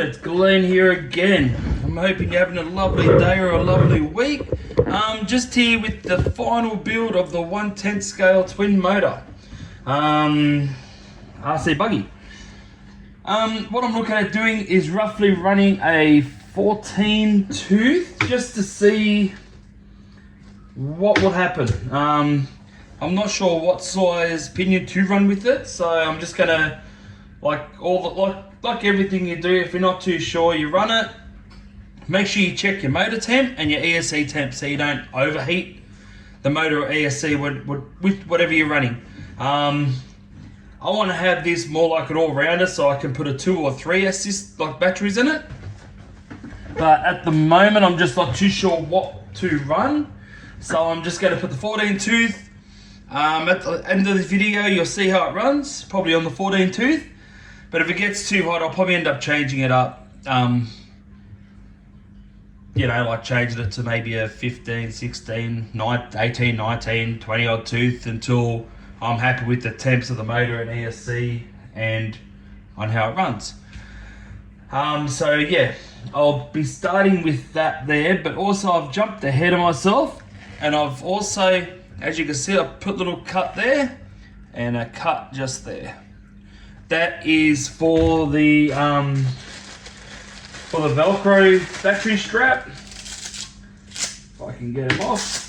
it's Glenn here again. I'm hoping you're having a lovely day or a lovely week. Just here with the final build of the 1/10 scale twin motor RC buggy. What I'm looking at doing is roughly running a 14 tooth just to see what would happen. I'm not sure what size pinion to run with it, so I'm just gonna, like everything you do, if you're not too sure, you run it. Make sure you check your motor temp and your ESC temp so you don't overheat the motor or ESC with whatever you're running. I want to have this more like an all-rounder, so I can put a 2 or 3 assist like batteries in it. But at the moment, I'm just not too sure what to run, so I'm just going to put the 14 tooth. At the end of the video, you'll see how it runs, probably on the 14 tooth. But if it gets too hot, I'll probably end up changing it up. You know, like changing it to maybe a 15, 16, 18, 19, 20 odd tooth until I'm happy with the temps of the motor and ESC and on how it runs. So yeah, I'll be starting with that there, but also I've jumped ahead of myself, and I've also, as you can see, I've put a little cut there and a cut just there. That is for the Velcro battery strap. If I can get them off.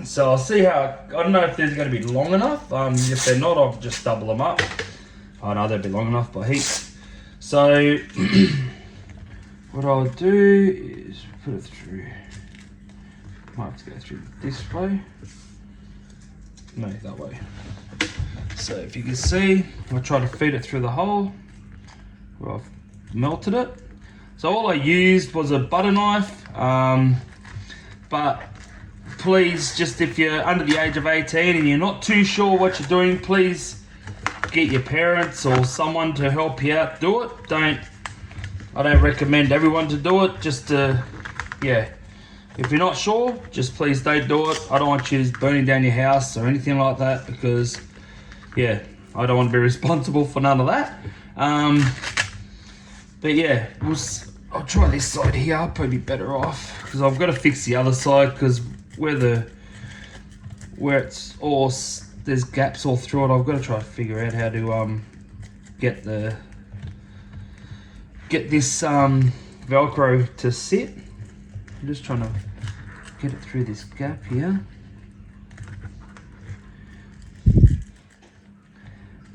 So I'll see how, I don't know if they're going to be long enough. If they're not, I'll just double them up. I know they'll be long enough by heat. So what I'll do is put it through. Might have to go through this way. No, that way. So if you can see, I'll try to feed it through the hole where I've melted it. So all I used was a butter knife, but please, just if you're under the age of 18 and you're not too sure what you're doing, please get your parents or someone to help you out do it. I don't recommend everyone to do it, just yeah. If you're not sure, just please don't do it. I don't want you burning down your house or anything like that, because yeah, I don't want to be responsible for none of that. But yeah, I'll try this side here. I'll probably be better off because I've got to fix the other side, because where it's all, there's gaps all through it. I've got to try to figure out how to get this Velcro to sit. I'm just trying to get it through this gap here.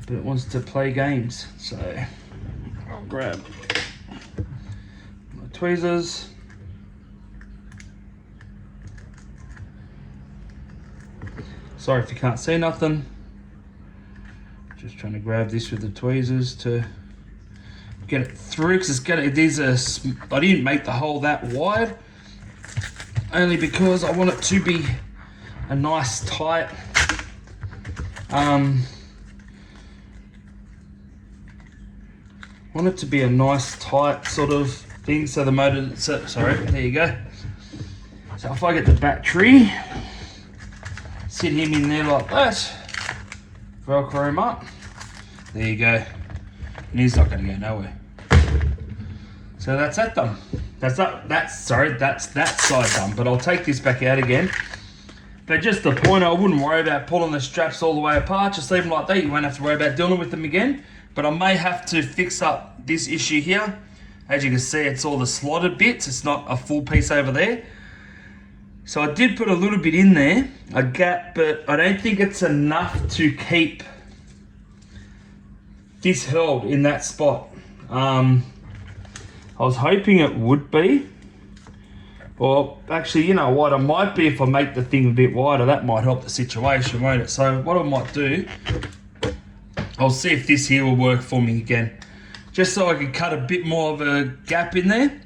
But it wants to play games, so I'll grab my tweezers. Sorry if you can't see nothing. Just trying to grab this with the tweezers to get it through, because I didn't make the hole that wide, only because I want it to be a nice tight sort of thing, so the motor, sorry, there you go. So if I get the battery, sit him in there like that, Velcro him up, there you go, and he's not going to go nowhere. So that's that done. That's that side done, but I'll take this back out again. But just the point, I wouldn't worry about pulling the straps all the way apart, just leave them like that. You won't have to worry about dealing with them again. But I may have to fix up this issue here. As you can see, it's all the slotted bits. It's not a full piece over there. So I did put a little bit in there, a gap, but I don't think it's enough to keep this held in that spot. I was hoping it would be. Well, actually, you know what? It might be if I make the thing a bit wider. That might help the situation, won't it? So what I might do, I'll see if this here will work for me again, just so I can cut a bit more of a gap in there.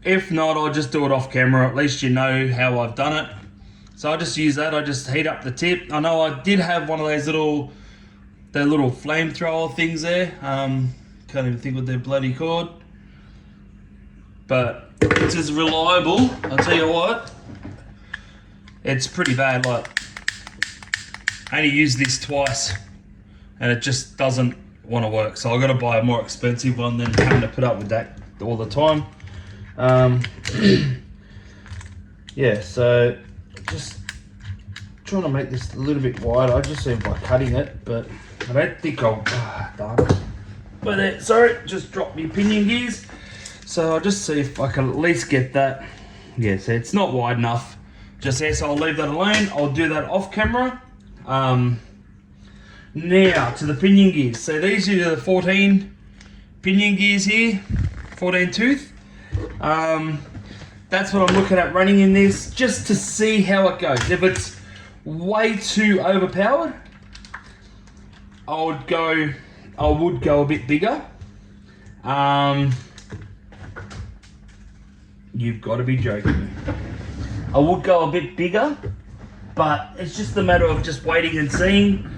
If not, I'll just do it off camera. At least you know how I've done it. So I'll just use that. I just heat up the tip. I know I did have one of those little flamethrower things there. Can't even think what they're bloody called. But it's as reliable, I'll tell you what. It's pretty bad. Like, I only used this twice and it just doesn't want to work. So I've got to buy a more expensive one than having to put up with that all the time. Yeah, so just trying to make this a little bit wider. I just see by cutting it, but I don't think I'll, darn it. But sorry, just dropped my pinion gears. So I'll just see if I can at least get that. Yeah, so it's not wide enough just there, so I'll leave that alone. I'll do that off camera. Now to the pinion gears. So these are the 14 pinion gears here, 14 tooth. That's what I'm looking at running in this, just to see how it goes. If it's way too overpowered, I would go a bit bigger. You've got to be joking me. I would go a bit bigger, but it's just a matter of just waiting and seeing.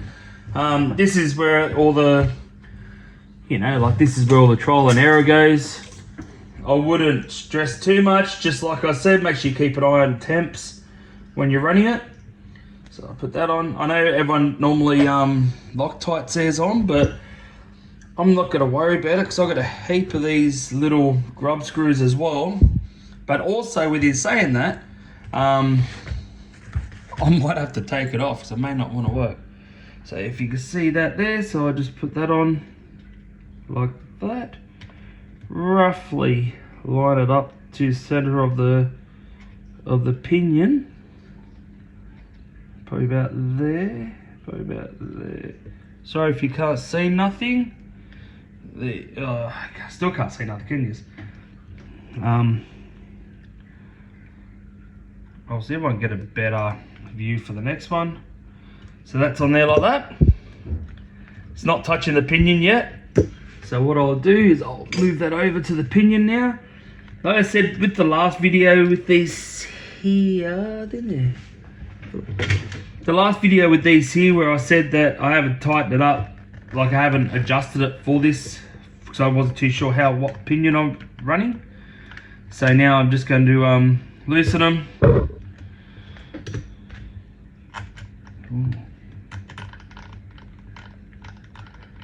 This is where all the, this is where all the trial and error goes. I wouldn't stress too much. Just like I said, make sure you keep an eye on temps when you're running it. So I'll put that on. I know everyone normally Loctite says on, but I'm not going to worry about it because I've got a heap of these little grub screws as well. But also within saying that, I might have to take it off because it may not want to work. So if you can see that there, so I just put that on like that. Roughly line it up to center of the pinion. Probably about there. Probably about there. Sorry if you can't see nothing. I still can't see nothing, can you? I'll see if I can get a better view for the next one. So that's on there like that. It's not touching the pinion yet. So what I'll do is I'll move that over to the pinion now. Like I said with the last video with these here, didn't I? The last video with these here where I said that I haven't tightened it up, like I haven't adjusted it for this, because I wasn't too sure what pinion I'm running. So now I'm just going to loosen them.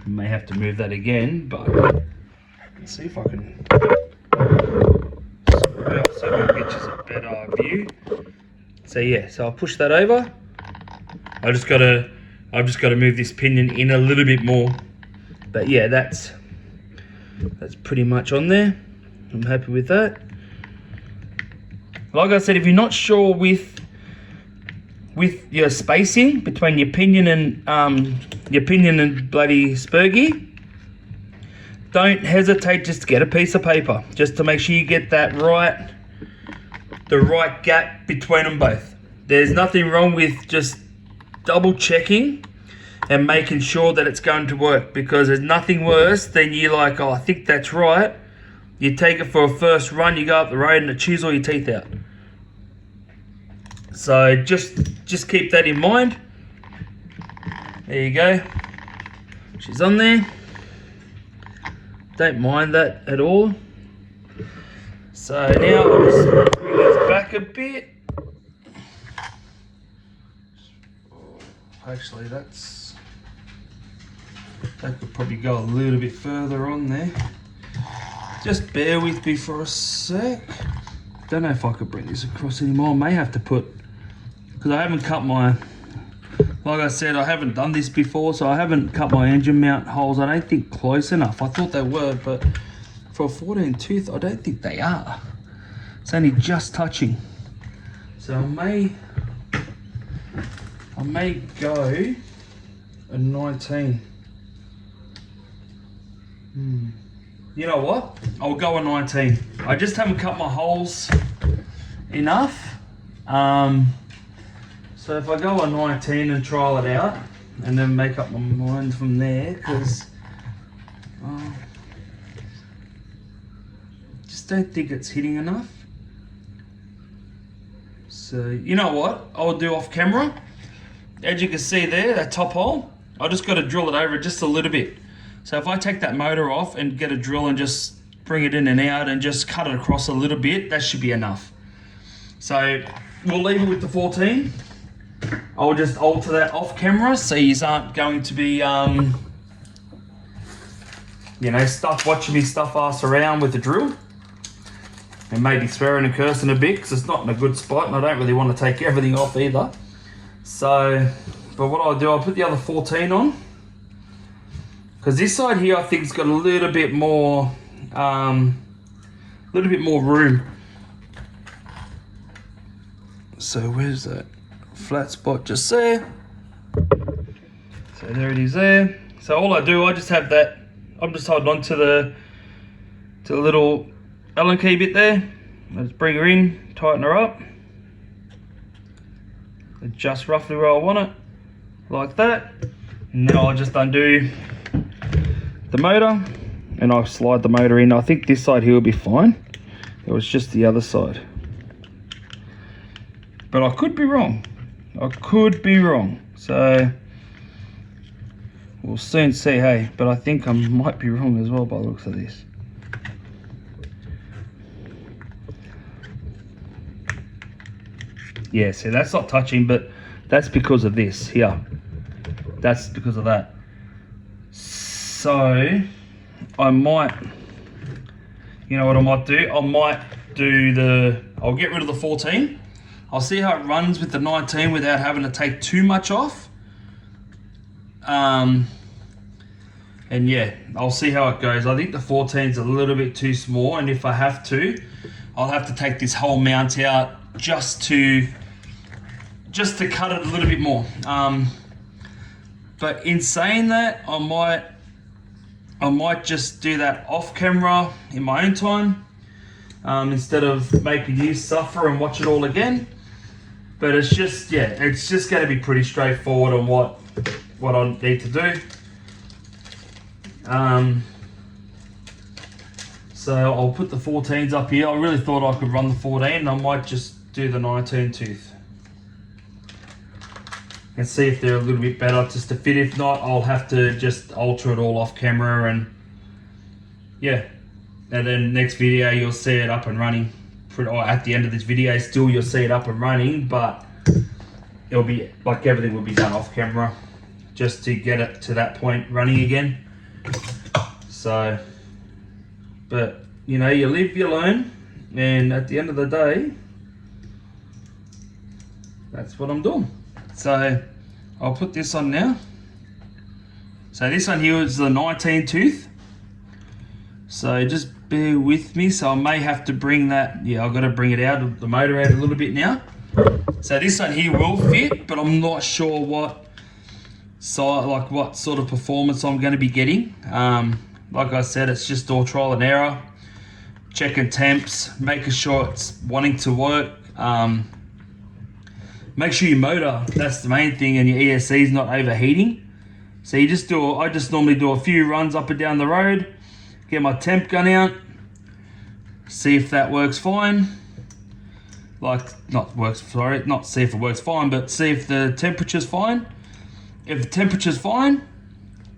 May have to move that again, but let's see if I can so I can get you a better view. So yeah, so I'll push that over. I've just got to move this pinion in a little bit more. But yeah, that's pretty much on there. I'm happy with that. Like I said, if you're not sure with your spacing between your pinion and bloody spur gear, don't hesitate, just get a piece of paper just to make sure you get that the right gap between them both. There's nothing wrong with just double checking and making sure that it's going to work, because there's nothing worse than you like, oh, I think that's right. You take it for a first run, you go up the road and it chews all your teeth out. So just keep that in mind. There you go. She's on there. Don't mind that at all. So now I'll just bring this back a bit. Actually, that could probably go a little bit further on there. Just bear with me for a sec. Don't know if I could bring this across anymore. I may have to put, because I haven't cut my, like I said, I haven't done this before, so I haven't cut my engine mount holes, I don't think, close enough. I thought they were, but for a 14 tooth, I don't think they are. It's only just touching. So I may go a 19. You know what? I'll go a 19. I just haven't cut my holes enough. So if I go a 19 and trial it out, and then make up my mind from there, because just don't think it's hitting enough. So you know what I'll do off camera, as you can see there, that top hole, I just got to drill it over just a little bit. So if I take that motor off and get a drill and just bring it in and out and just cut it across a little bit, that should be enough. So we'll leave it with the 14. I'll just alter that off camera so you aren't going to be you know, watching me stuff ass around with the drill. And maybe swearing and cursing a bit because it's not in a good spot and I don't really want to take everything off either. So, but what I'll do, I'll put the other 14 on. Because this side here I think it's got a little bit more room. So where's that flat spot? Just there. So there it is there. So all I do, I just have that, I'm just holding on to the little Allen key bit there. I just bring her in, tighten her up. Adjust roughly where I want it, like that. And now I just undo the motor and I slide the motor in. I think this side here will be fine. It was just the other side. But I could be wrong. I could be wrong. So we'll soon see, hey. But I think I might be wrong as well by the looks of this. Yeah, see, that's not touching, but that's because of this here. That's because of that. So I might, you know what I might do? I'll get rid of the 14. I'll see how it runs with the 19 without having to take too much off. And yeah, I'll see how it goes. I think the 14 is a little bit too small, and if I have to, I'll have to take this whole mount out just to cut it a little bit more. But in saying that, I might just do that off camera in my own time, instead of making you suffer and watch it all again. But it's just, yeah, it's just going to be pretty straightforward on what I need to do. So I'll put the 14s up here. I really thought I could run the 14. I might just do the 19 tooth and see if they're a little bit better just to fit. If not, I'll have to just alter it all off camera, and yeah. And then next video you'll see it up and running. Or at the end of this video still you'll see it up and running, but it'll be like everything will be done off camera just to get it to that point running again. So, but you know, you live, you learn, and at the end of the day, that's what I'm doing. So I'll put this on now. So this one here is the 19 tooth. So just bear with me. So I may have to bring that, yeah, I've got to bring it out, the motor out a little bit now. So this one here will fit, but I'm not sure what sort of performance I'm going to be getting. Like I said, it's just all trial and error, checking temps, making sure it's wanting to work. Make sure your motor, that's the main thing, and your ESC is not overheating. So I just normally do a few runs up and down the road, get my temp gun out, see if that works fine. Not see if it works fine, but see if the temperature's fine. If the temperature's fine,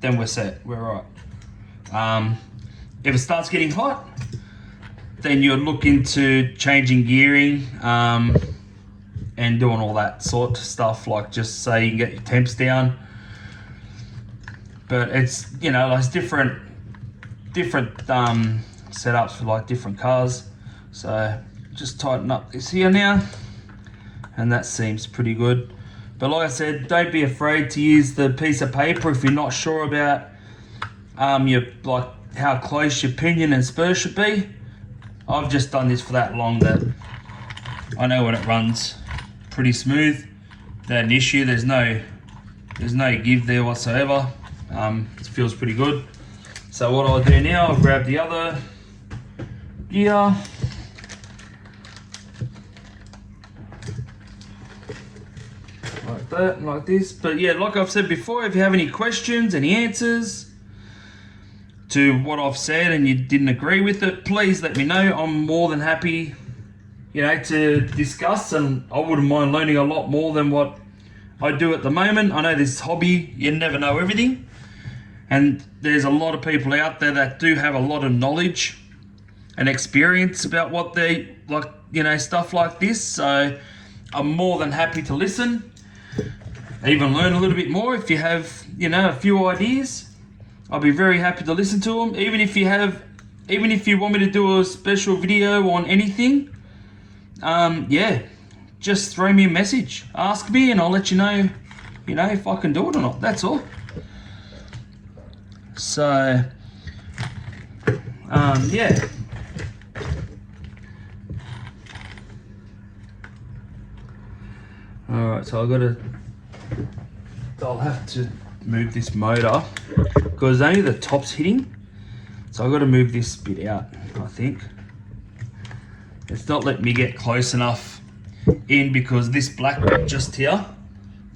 then we're set, we're right. If it starts getting hot, then you'd look into changing gearing, and doing all that sort of stuff, like just so you can get your temps down. But it's, you know, there's different setups for like different cars. So just tighten up this here now, and that seems pretty good. But like I said, don't be afraid to use the piece of paper if you're not sure about how close your pinion and spur should be. I've just done this for that long that I know when it runs pretty smooth, not an issue. There's no give there whatsoever. It feels pretty good. So what I'll do now, I'll grab the other gear. Like that, like this. But yeah, like I've said before, if you have any questions, any answers to what I've said and you didn't agree with it, please let me know. I'm more than happy, you know, to discuss, and I wouldn't mind learning a lot more than what I do at the moment. I know this hobby, you never know everything, and there's a lot of people out there that do have a lot of knowledge and experience about what they like, you know, stuff like this. So I'm more than happy to listen, even learn a little bit more if you have, you know, a few ideas. I'll be very happy to listen to them. Even if you want me to do a special video on anything, yeah, just throw me a message, ask me, and I'll let you know, if I can do it or not. That's all. So, yeah. Alright, so I'll have to move this motor because only the top's hitting. So I've got to move this bit out, I think. It's not letting me get close enough in because this black bit just here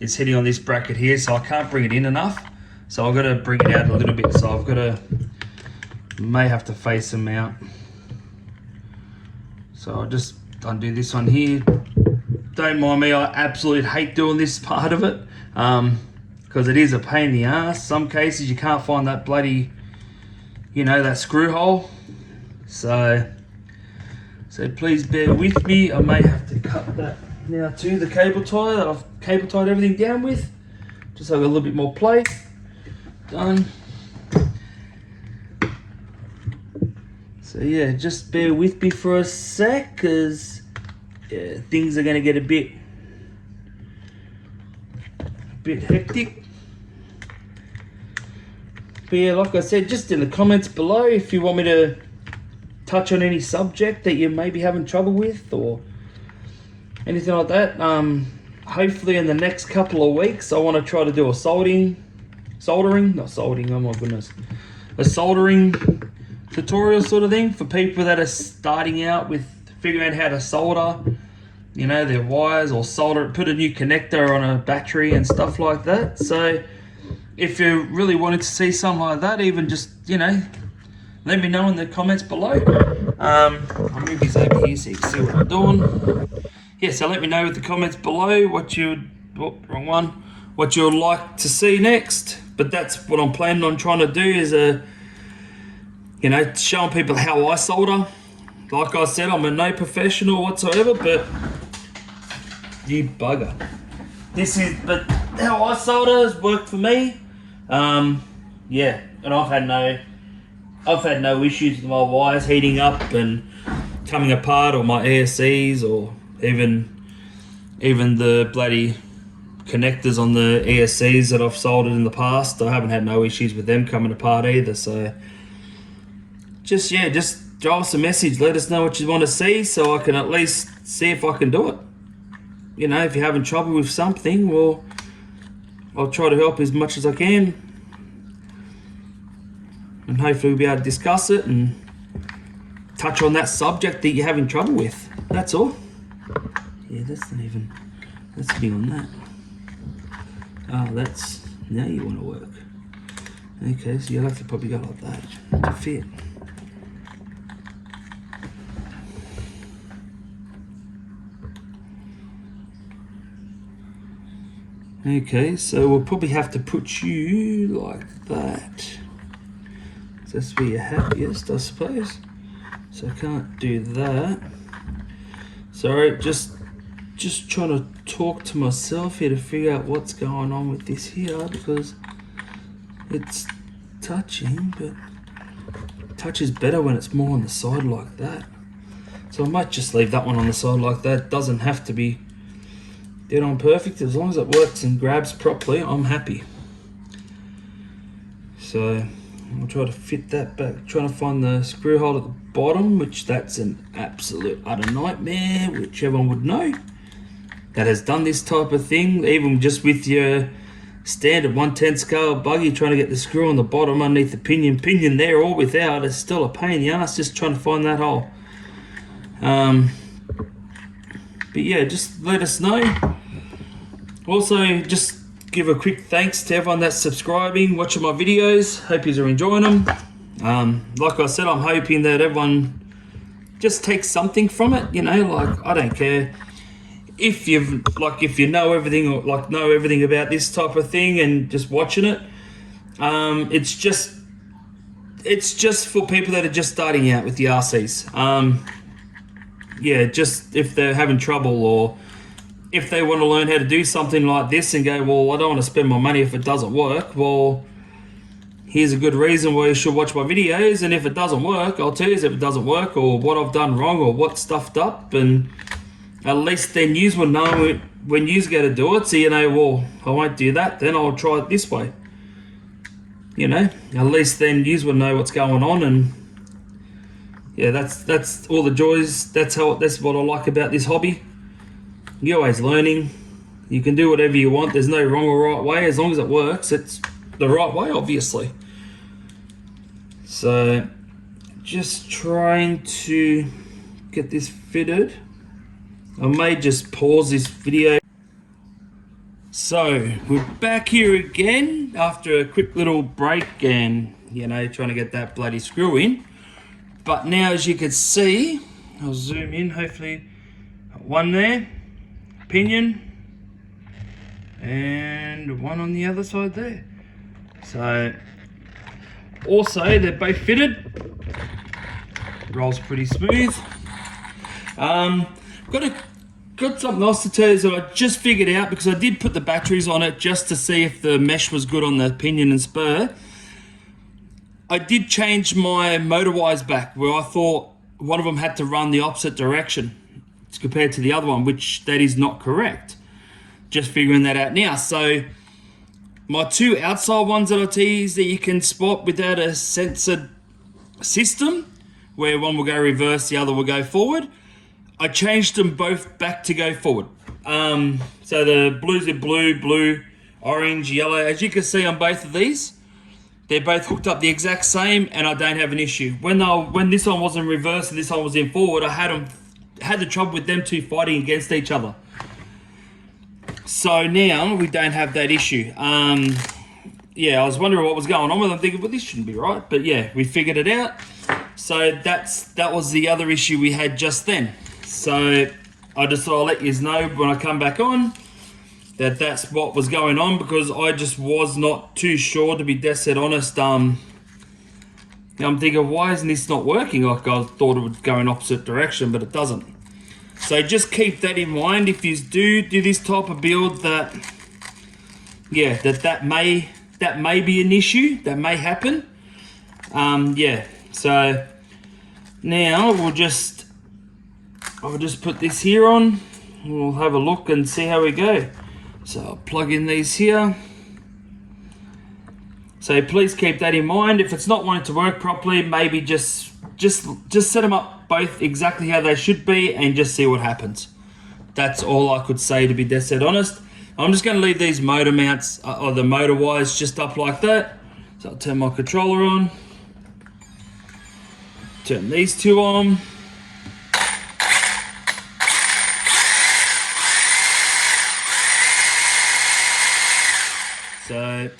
is hitting on this bracket here, so I can't bring it in enough. So I've got to bring it out a little bit. So I've got to, may have to face them out. So I'll just undo this one here. Don't mind me, I absolutely hate doing this part of it because it is a pain in the ass. Some cases you can't find that bloody, that screw hole. So please bear with me. I may have to cut that now too, the cable tie that I've cable tied everything down with, just so I've got a little bit more play. Done. So yeah, just bear with me for a sec, because yeah, things are going to get a bit hectic. But yeah, like I said, just in the comments below if you want me to touch on any subject that you may be having trouble with or anything like that. Hopefully in the next couple of weeks I want to try to do a soldering, oh my goodness, a soldering tutorial sort of thing for people that are starting out with figuring out how to solder, their wires, or put a new connector on a battery and stuff like that. So if you really wanted to see something like that, even just, let me know in the comments below. I'll move this over here so you can see what I'm doing. Yeah, so let me know in the comments below what you'd like to see next. But that's what I'm planning on trying to do, is showing people how I solder. Like I said, I'm no professional whatsoever, but you bugger. But how I solder has worked for me. Yeah, and I've had no issues with my wires heating up and coming apart, or my ESCs, or even the bloody connectors on the ESCs that I've soldered in the past. I haven't had no issues with them coming apart either. So just drop us a message, let us know what you want to see, so I can at least see if I can do it. If you're having trouble with something, well, I'll try to help as much as I can, and hopefully we'll be able to discuss it and touch on that subject that you're having trouble with. That's all. Yeah, let's be on that. That's, now you want to work. Okay, so you'll have to probably go like that to fit. Okay, so we'll probably have to put you like that. So that's where you're happiest, I suppose. So I can't do that. Sorry, just trying to talk to myself here to figure out what's going on with this here, because it's touching, but touch is better when it's more on the side like that. So I might just leave that one on the side like that. It doesn't have to be dead on perfect. As long as it works and grabs properly, I'm happy. So I'll try to fit that back, trying to find the screw hole at the bottom, which that's an absolute utter nightmare, which everyone would know that has done this type of thing. Even just with your standard 1/10 scale buggy, trying to get the screw on the bottom underneath the pinion there or without, it's still a pain in the ass just trying to find that hole. But yeah, just let us know. Also, just give a quick thanks to everyone that's subscribing, watching my videos. Hope you are enjoying them. Like I said, I'm hoping that everyone just takes something from it. Like, I don't care if you know everything, or know everything about this type of thing and just watching it. It's just for people that are just starting out with the RCs. Yeah, just if they're having trouble, or if they want to learn how to do something like this and go, well, I don't want to spend my money if it doesn't work. Well, here's a good reason why you should watch my videos, and if it doesn't work, I'll tell you if it doesn't work or what I've done wrong or what's stuffed up, and at least then yous will know when yous go to do it, so you know, well, I won't do that, then I'll try it this way. You know, at least then yous will know what's going on, and yeah, that's all the joys. That's what I like about this hobby. You're always learning. You can do whatever you want. There's no wrong or right way. As long as it works, it's the right way, obviously. So, just trying to get this fitted. I may just pause this video. So, we're back here again after a quick little break and, you know, trying to get that bloody screw in. But now, as you can see, I'll zoom in, hopefully, one there, pinion, and one on the other side there. So, also, they're both fitted. Rolls pretty smooth. Got something else to tell you that I just figured out, because I did put the batteries on it just to see if the mesh was good on the pinion and spur. I did change my motor wires back, where I thought one of them had to run the opposite direction compared to the other one, which that is not correct. Just figuring that out now. So my two outside ones that I tease that you can spot without a sensor system, where one will go reverse, the other will go forward, I changed them both back to go forward. So the blues are blue, orange, yellow. As you can see on both of these, they're both hooked up the exact same, and I don't have an issue. When this one was in reverse and this one was in forward, I had the trouble with them two fighting against each other. So now we don't have that issue. Yeah, I was wondering what was going on with them. I'm thinking, well, this shouldn't be right. But yeah, we figured it out. So that was the other issue we had just then. So I just thought I'll let you know when I come back on that that's what was going on, because I just was not too sure, to be dead set honest. I'm thinking, why isn't this not working? Like, I thought it would go in opposite direction, but it doesn't. So just keep that in mind if you do this type of build, that yeah, that may be an issue, that may happen. Yeah, so now I'll just put this here on, and we'll have a look and see how we go. So I'll plug in these here. So please keep that in mind. If it's not wanting to work properly, maybe just set them up both exactly how they should be and just see what happens. That's all I could say, to be dead set honest. I'm just going to leave these motor mounts, or the motor wires, just up like that. So I'll turn my controller on. Turn these two on. So,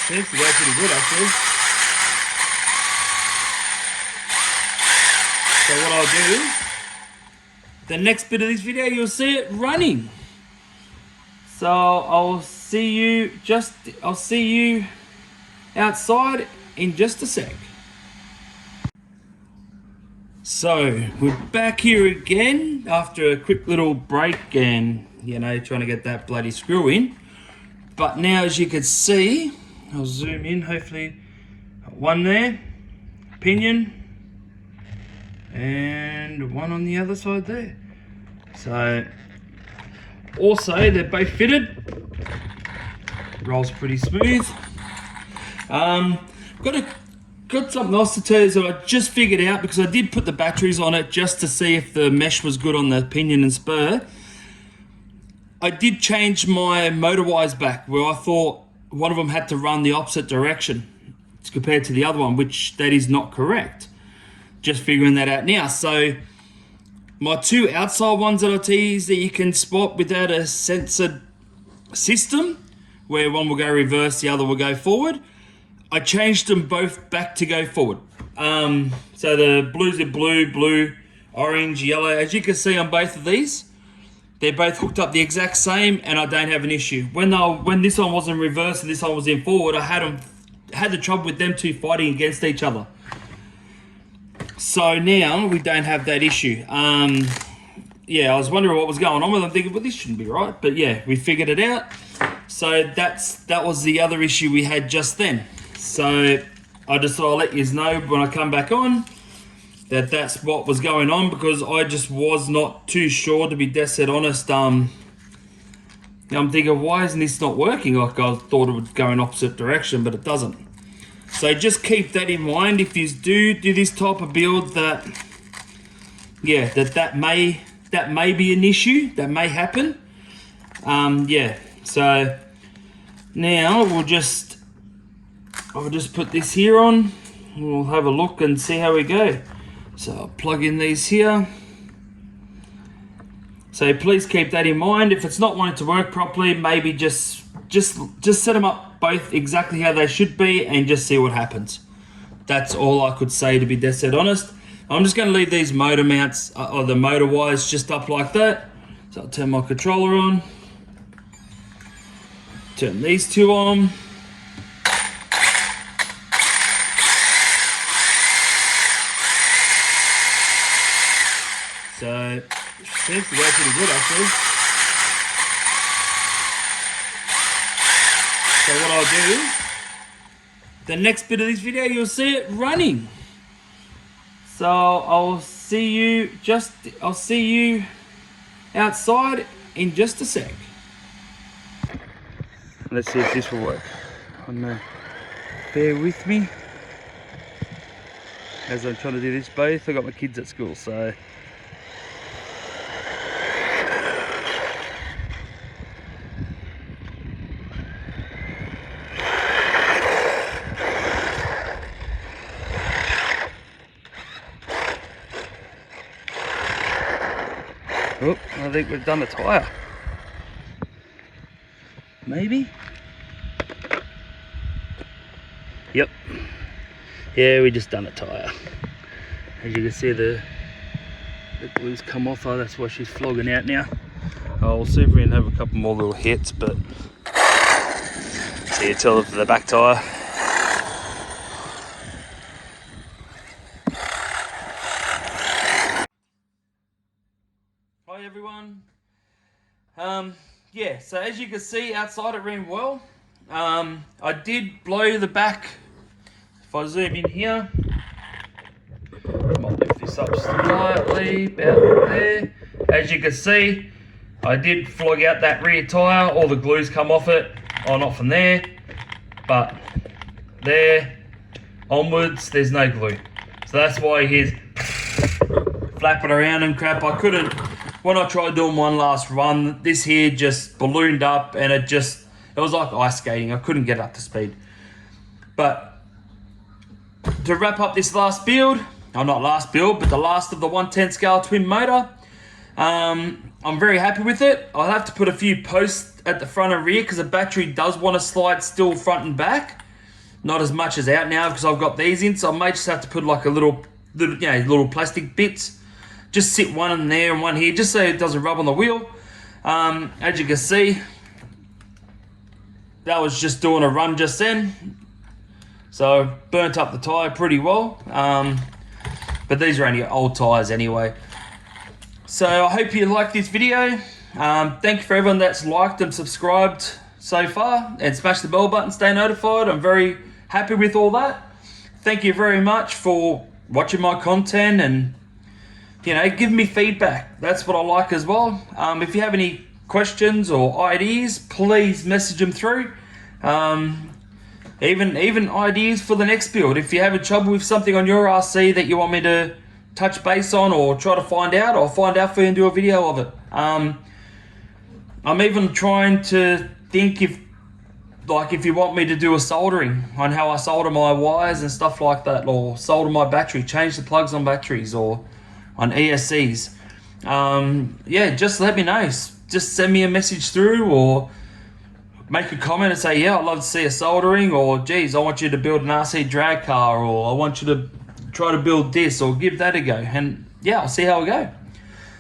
seems to go pretty good actually. So what I'll do, the next bit of this video, you'll see it running. So I'll see you outside in just a sec. So we're back here again after a quick little break and, you know, trying to get that bloody screw in. But now, as you can see, I'll zoom in, hopefully, one there, pinion, and one on the other side there. So, also, they're both fitted. Rolls pretty smooth. Got something else to tell you that I just figured out, because I did put the batteries on it just to see if the mesh was good on the pinion and spur. I did change my motor wires back, where I thought one of them had to run the opposite direction compared to the other one, which that is not correct. Just figuring that out now. So my two outside ones that I tease that you can spot without a sensor system, where one will go reverse, the other will go forward, I changed them both back to go forward. So the blues are blue, orange, yellow. As you can see on both of these, they're both hooked up the exact same, and I don't have an issue. When this one was in reverse and this one was in forward, I had the trouble with them two fighting against each other. So now we don't have that issue. Yeah, I was wondering what was going on with them. I'm thinking, well, this shouldn't be right. But yeah, we figured it out. So that was the other issue we had just then. So I just thought I'll let you know when I come back on that that's what was going on, because I just was not too sure, to be dead set honest. I'm thinking, why isn't this not working? Like, I thought it would go in opposite direction, but it doesn't. So just keep that in mind if you do this type of build, that yeah, that may be an issue, that may happen. Yeah, so now I'll just put this here on. We'll have a look and see how we go. So I'll plug in these here. So please keep that in mind. If it's not wanting to work properly, maybe just set them up both exactly how they should be and just see what happens. That's all I could say, to be dead set honest. I'm just going to leave these motor mounts, or the motor wires, just up like that. So I'll turn my controller on. Turn these two on. So, seems to go pretty good actually. So what I'll do, the next bit of this video, you'll see it running. So I'll see you outside in just a sec. Let's see if this will work. Bear with me as I'm trying to do this both. I've got my kids at school, so. Oh, I think we've done the tyre. Maybe? Yep. Yeah, we just done a tyre. As you can see, the glue's come off. Oh, that's why she's flogging out now. I'll see if we can have a couple more little hits, but see, you tell it for the back tyre. Hi everyone. Yeah, so as you can see outside, it ran well. I did blow the back. If I zoom in here, I might lift this up slightly, about there. As you can see, I did flog out that rear tyre. All the glue's come off it. Oh, not from there, but there onwards, there's no glue. So that's why he's flapping around and crap. I couldn't. When I tried doing one last run, this here just ballooned up and it was like ice skating. I couldn't get up to speed. But to wrap up this last build, not last build, but the last of the 110 scale twin motor, I'm very happy with it. I'll have to put a few posts at the front and rear because the battery does want to slide still front and back. Not as much as out now because I've got these in, so I may just have to put like a little plastic bits. Just sit one in there and one here, just so it doesn't rub on the wheel. As you can see, that was just doing a run just then. So burnt up the tyre pretty well. But these are only old tyres anyway. So I hope you liked this video. Thank you for everyone that's liked and subscribed so far and smash the bell button, stay notified. I'm very happy with all that. Thank you very much for watching my content and give me feedback. That's what I like as well. If you have any questions or ideas, please message them through. Even ideas for the next build. If you're having trouble with something on your RC that you want me to touch base on or try to find out, I'll find out for you and do a video of it. I'm even trying to think if you want me to do a soldering on how I solder my wires and stuff like that, or solder my battery, change the plugs on batteries or on ESCs. Yeah, just let me know. Just send me a message through or make a comment and say, yeah, I'd love to see a soldering, or geez, I want you to build an RC drag car, or I want you to try to build this or give that a go. And yeah, I'll see how we go.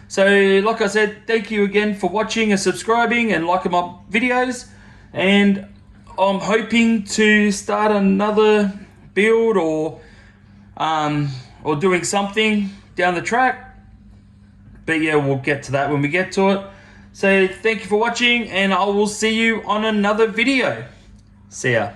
So like I said, thank you again for watching and subscribing and liking my videos. And I'm hoping to start another build or doing something down the track, but yeah, we'll get to that when we get to it. So thank you for watching, and I will see you on another video. See ya.